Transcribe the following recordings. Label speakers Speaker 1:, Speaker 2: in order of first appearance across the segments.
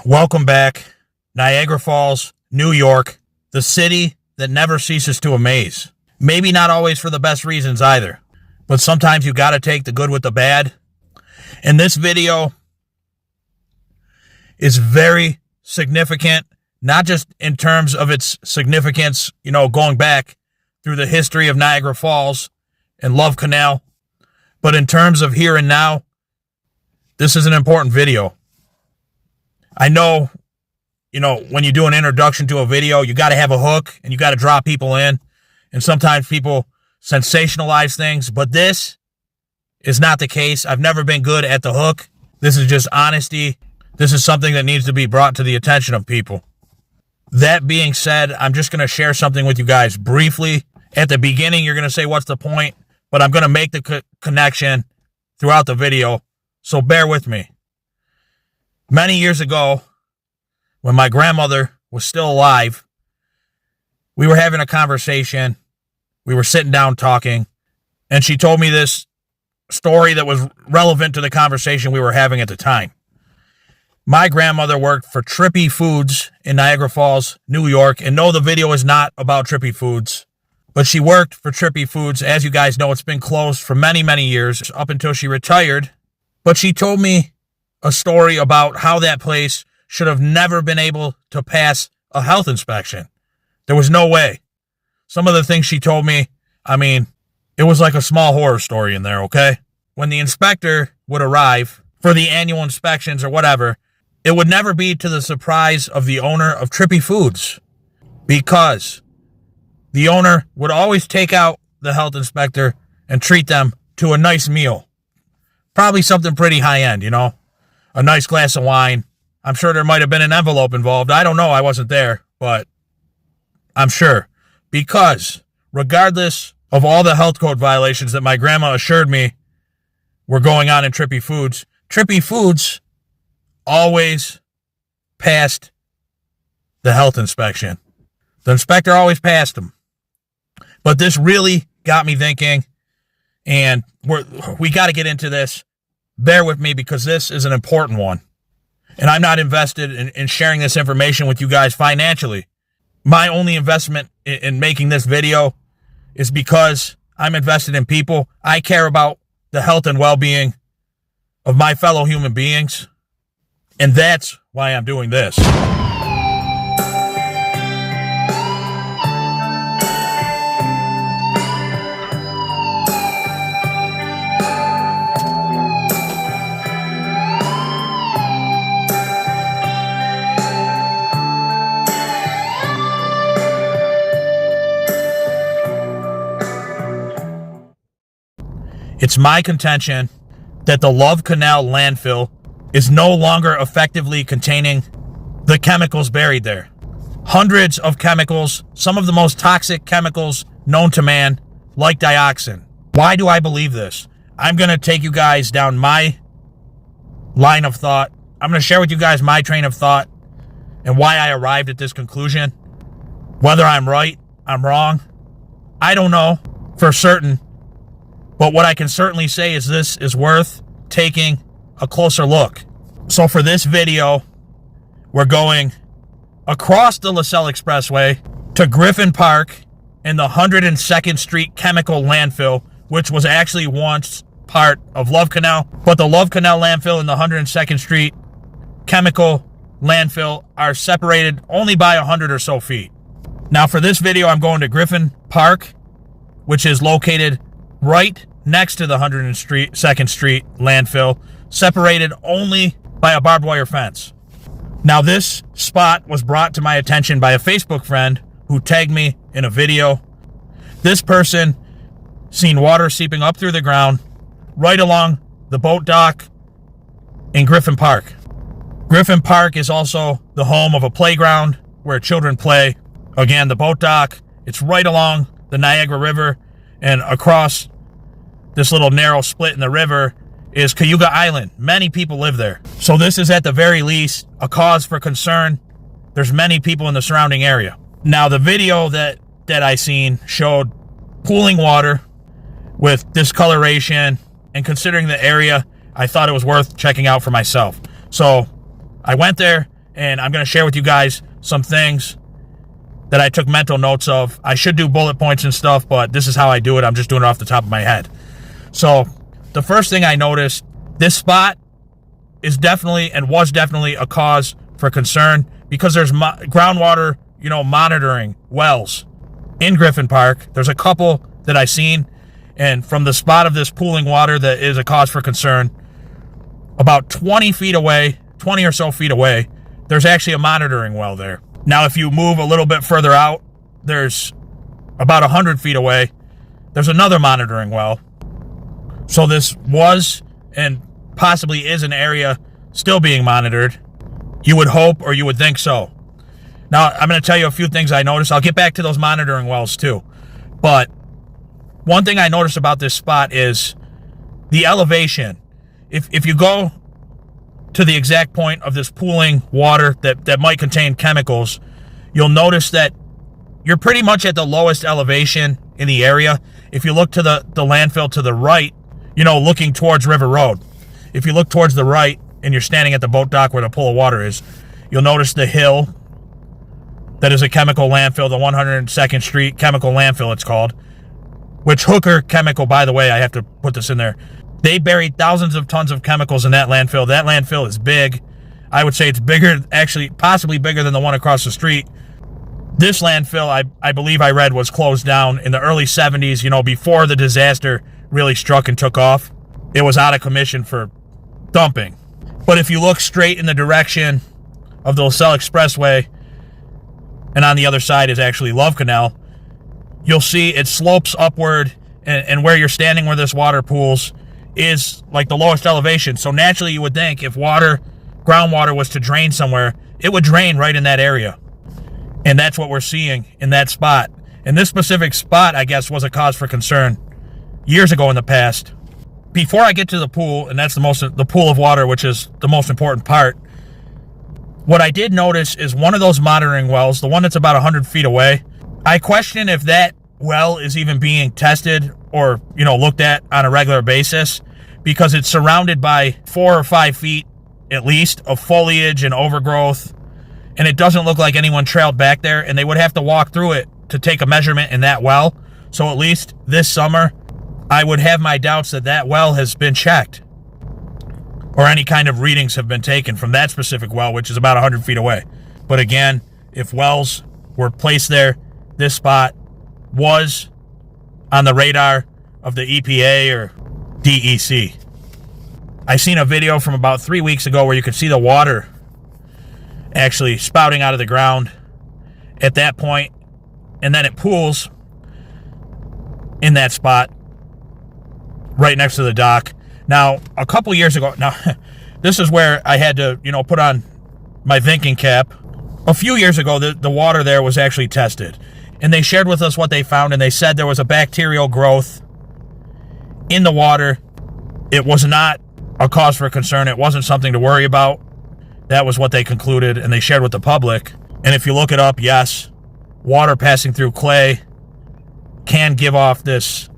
Speaker 1: Welcome back. Niagara Falls, New York, the city that never ceases to amaze. Maybe not always for the best reasons either, but sometimes you got to take the good with the bad. And this video is very significant, not just in terms of its significance, going back through the history of Niagara Falls and Love Canal, but in terms of here and now. This is an important video. I know, when you do an introduction to a video, you got to have a hook and you got to draw people in. And sometimes people sensationalize things, but this is not the case. I've never been good at the hook. This is just honesty. This is something that needs to be brought to the attention of people. That being said, I'm just going to share something with you guys briefly. At the beginning, you're going to say, what's the point? But I'm going to make the connection throughout the video. So bear with me. Many years ago, when my grandmother was still alive, we were having a conversation. We were sitting down talking, and she told me this story that was relevant to the conversation we were having at the time. My grandmother worked for Trippy Foods in Niagara Falls, New York, and no, the video is not about Trippy Foods, but she worked for Trippy Foods. As you guys know, it's been closed for many, many years, up until she retired. But she told me a story about how that place should have never been able to pass a health inspection. There was no way. Some of the things she told me, it was like a small horror story in there, okay? When the inspector would arrive for the annual inspections or whatever, it would never be to the surprise of the owner of Trippy Foods, because the owner would always take out the health inspector and treat them to a nice meal. Probably something pretty high-end, a nice glass of wine. I'm sure there might have been an envelope involved. I don't know. I wasn't there, but I'm sure. Because regardless of all the health code violations that my grandma assured me were going on in Trippy Foods always passed the health inspection. The inspector always passed them. But this really got me thinking, and we got to get into this. Bear with me, because this is an important one. And I'm not invested in sharing this information with you guys financially. My only investment in making this video is because I'm invested in people. I care about the health and well-being of my fellow human beings. And that's why I'm doing this. It's my contention that the Love Canal landfill is no longer effectively containing the chemicals buried there. Hundreds of chemicals, some of the most toxic chemicals known to man, like dioxin. Why do I believe this? I'm going to take you guys down my line of thought. I'm going to share with you guys my train of thought and why I arrived at this conclusion. Whether I'm right, I'm wrong, I don't know for certain. But what I can certainly say is this is worth taking a closer look. So for this video, we're going across the LaSalle Expressway to Griffin Park in the 102nd Street Chemical Landfill, which was actually once part of Love Canal. But the Love Canal Landfill and the 102nd Street Chemical Landfill are separated only by 100 or so feet. Now for this video, I'm going to Griffin Park, which is located right next to the 102nd Street landfill, separated only by a barbed wire fence. Now, this spot was brought to my attention by a Facebook friend who tagged me in a video. This person seen water seeping up through the ground right along the boat dock in Griffin Park. Griffin Park is also the home of a playground where children play. Again, the boat dock, it's right along the Niagara River, and across this little narrow split in the river is Cayuga Island. Many people live there. So this is at the very least a cause for concern. There's many people in the surrounding area. Now the video that I seen showed pooling water with discoloration, and considering the area, I thought it was worth checking out for myself. So I went there and I'm going to share with you guys some things that I took mental notes of. I should do bullet points and stuff, but this is how I do it. I'm just doing it off the top of my head. So the first thing I noticed, this spot is definitely and was definitely a cause for concern because there's groundwater, monitoring wells in Griffin Park. There's a couple that I've seen, and from the spot of this pooling water that is a cause for concern, about 20 or so feet away, there's actually a monitoring well there. Now, if you move a little bit further out, there's about 100 feet away, there's another monitoring well. So this was and possibly is an area still being monitored. You would hope, or you would think so. Now, I'm going to tell you a few things I noticed. I'll get back to those monitoring wells too. But one thing I noticed about this spot is the elevation. If you go to the exact point of this pooling water that might contain chemicals, you'll notice that you're pretty much at the lowest elevation in the area. If you look to the landfill to the right, looking towards River Road, if you look towards the right and you're standing at the boat dock where the pool of water is, you'll notice the hill that is a chemical landfill, the 102nd Street chemical landfill it's called, which Hooker Chemical, by the way, I have to put this in there, they buried thousands of tons of chemicals in that landfill. That landfill is big. I would say it's bigger, actually possibly bigger than the one across the street. This landfill, I believe I read, was closed down in the early 70s, before the disaster really struck and took off. It was out of commission for dumping. But if you look straight in the direction of the LaSalle Expressway, and on the other side is actually Love Canal, you'll see it slopes upward, and where you're standing where this water pools is like the lowest elevation. So naturally you would think if groundwater was to drain somewhere, it would drain right in that area. And that's what we're seeing in that spot. And this specific spot, I guess, was a cause for concern years ago in the past. Before I get to the pool, and that's the pool of water, which is the most important part, what I did notice is one of those monitoring wells, the one that's about 100 feet away, I question if that well is even being tested or, looked at on a regular basis, because it's surrounded by 4 or 5 feet at least of foliage and overgrowth, and it doesn't look like anyone trailed back there, and they would have to walk through it to take a measurement in that well. So at least this summer, I would have my doubts that well has been checked or any kind of readings have been taken from that specific well, which is about 100 feet away. But again, if wells were placed there, this spot was on the radar of the EPA or DEC. I seen a video from about 3 weeks ago where you could see the water actually spouting out of the ground at that point, and then it pools in that spot right next to the dock. Now, a couple years ago, this is where I had to, put on my thinking cap. A few years ago, the water there was actually tested, and they shared with us what they found, and they said there was a bacterial growth in the water. It was not a cause for concern. It wasn't something to worry about. That was what they concluded, and they shared with the public. And if you look it up, yes, water passing through clay can give off this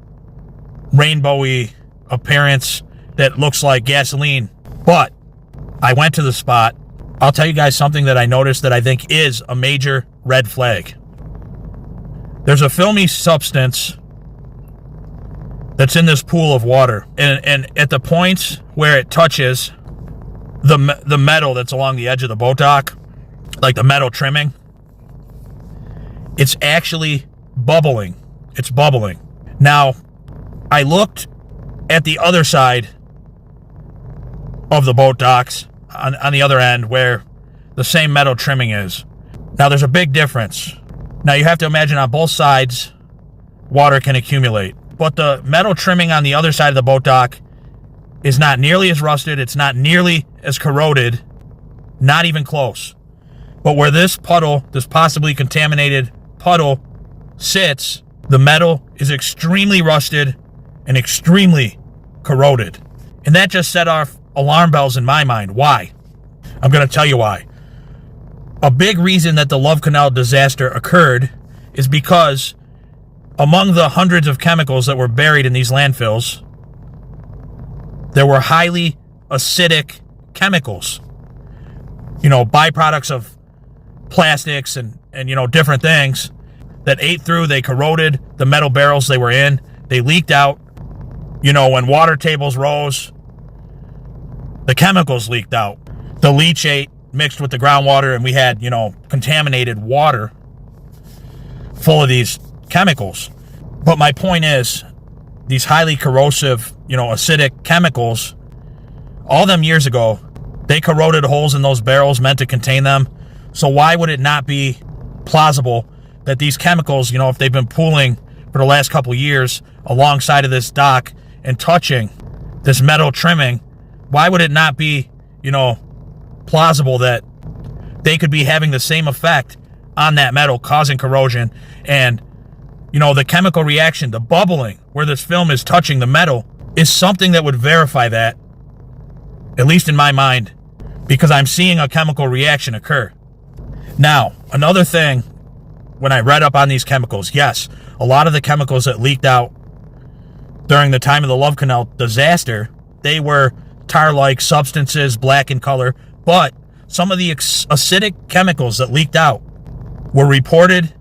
Speaker 1: rainbowy appearance that looks like gasoline. But I went to the spot. I'll tell you guys something that I noticed that I think is a major red flag. There's a filmy substance that's in this pool of water, and at the points where it touches the metal that's along the edge of the boat dock, like the metal trimming, it's actually bubbling. It's bubbling. Now, I looked at the other side of the boat docks on the other end where the same metal trimming is. Now, there's a big difference. Now, you have to imagine on both sides, water can accumulate. But the metal trimming on the other side of the boat dock is not nearly as rusted. It's not nearly as corroded. Not even close. But where this puddle, this possibly contaminated puddle, sits, the metal is extremely rusted and extremely corroded. And that just set off alarm bells in my mind. Why? I'm going to tell you why. A big reason that the Love Canal disaster occurred is because among the hundreds of chemicals that were buried in these landfills, there were highly acidic chemicals. byproducts of plastics and different things that ate through. They corroded the metal barrels they were in. They leaked out. When water tables rose, the chemicals leaked out. The leachate mixed with the groundwater, and we had, contaminated water full of these chemicals. But my point is, these highly corrosive, acidic chemicals, all them years ago, they corroded holes in those barrels meant to contain them. So why would it not be plausible that these chemicals, if they've been pooling for the last couple years alongside of this dock and touching this metal trimming, why would it not be, plausible that they could be having the same effect on that metal, causing corrosion? And, the chemical reaction, the bubbling where this film is touching the metal, is something that would verify that, at least in my mind, because I'm seeing a chemical reaction occur. Now, another thing, when I read up on these chemicals, yes, a lot of the chemicals that leaked out during the time of the Love Canal disaster, they were tar-like substances, black in color, but some of the acidic chemicals that leaked out were reported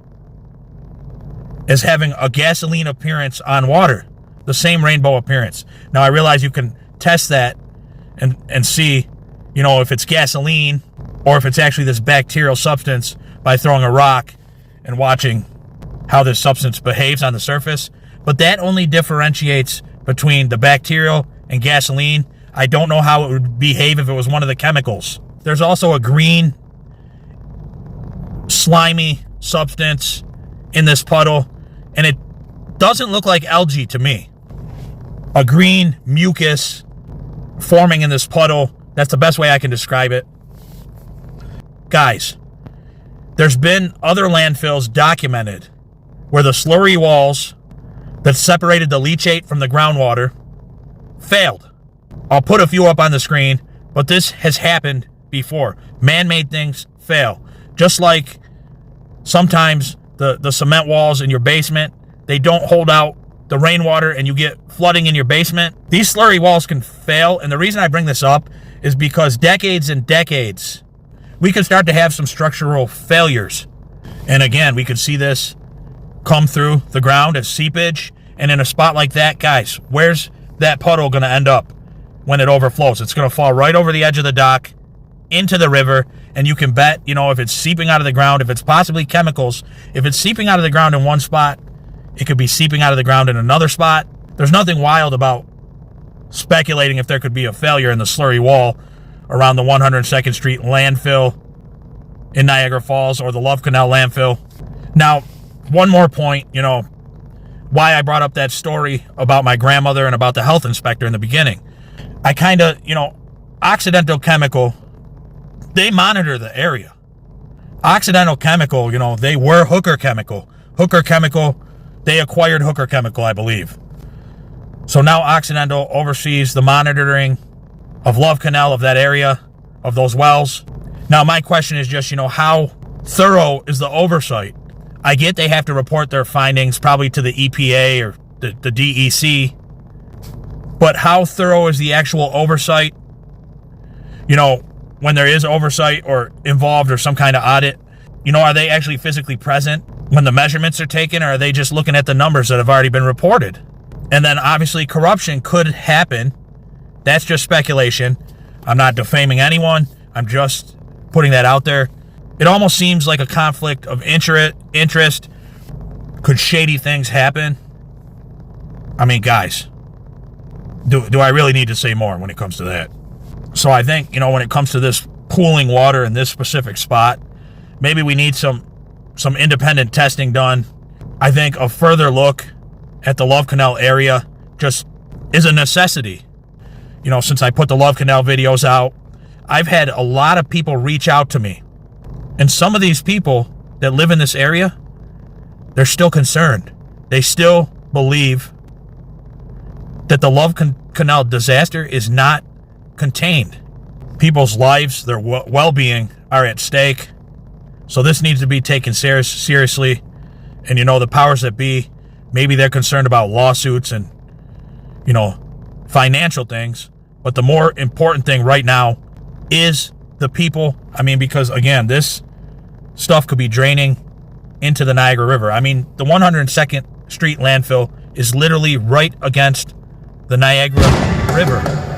Speaker 1: as having a gasoline appearance on water, the same rainbow appearance. Now, I realize you can test that and see, if it's gasoline or if it's actually this bacterial substance by throwing a rock and watching how this substance behaves on the surface. But that only differentiates between the bacterial and gasoline. I don't know how it would behave if it was one of the chemicals. There's also a green, slimy substance in this puddle, and it doesn't look like algae to me. A green mucus forming in this puddle. That's the best way I can describe it. Guys, there's been other landfills documented where the slurry walls that separated the leachate from the groundwater failed. I'll put a few up on the screen, but this has happened before. Man-made things fail. Just like sometimes the cement walls in your basement, they don't hold out the rainwater and you get flooding in your basement. These slurry walls can fail, and the reason I bring this up is because decades and decades, we could start to have some structural failures. And again, we could see this come through the ground as seepage. And in a spot like that, guys, where's that puddle going to end up when it overflows? It's going to fall right over the edge of the dock into the river. And you can bet, if it's seeping out of the ground, if it's possibly chemicals, if it's seeping out of the ground in one spot, it could be seeping out of the ground in another spot. There's nothing wild about speculating if there could be a failure in the slurry wall around the 102nd Street landfill in Niagara Falls or the Love Canal landfill. Now, one more point, why I brought up that story about my grandmother and about the health inspector in the beginning. I kind of, Occidental Chemical, they monitor the area. Occidental Chemical, they were Hooker Chemical. Hooker Chemical, they acquired Hooker Chemical, I believe. So now Occidental oversees the monitoring of Love Canal, of that area, of those wells. Now, my question is just, how thorough is the oversight? I get they have to report their findings probably to the EPA or the DEC, but how thorough is the actual oversight? When there is oversight or involved or some kind of audit, are they actually physically present when the measurements are taken, or are they just looking at the numbers that have already been reported? And then obviously corruption could happen. That's just speculation. I'm not defaming anyone. I'm just putting that out there. It almost seems like a conflict of interest. Could shady things happen? I mean, guys, do I really need to say more when it comes to that? So I think, when it comes to this pooling water in this specific spot, maybe we need some independent testing done. I think a further look at the Love Canal area just is a necessity. Since I put the Love Canal videos out, I've had a lot of people reach out to me. And some of these people that live in this area, they're still concerned. They still believe that the Love Canal disaster is not contained. People's lives, their well-being are at stake. So this needs to be taken seriously. And, the powers that be, maybe they're concerned about lawsuits and, financial things. But the more important thing right now is the people. I mean, because again, this stuff could be draining into the Niagara River. I mean, the 102nd Street landfill is literally right against the Niagara River.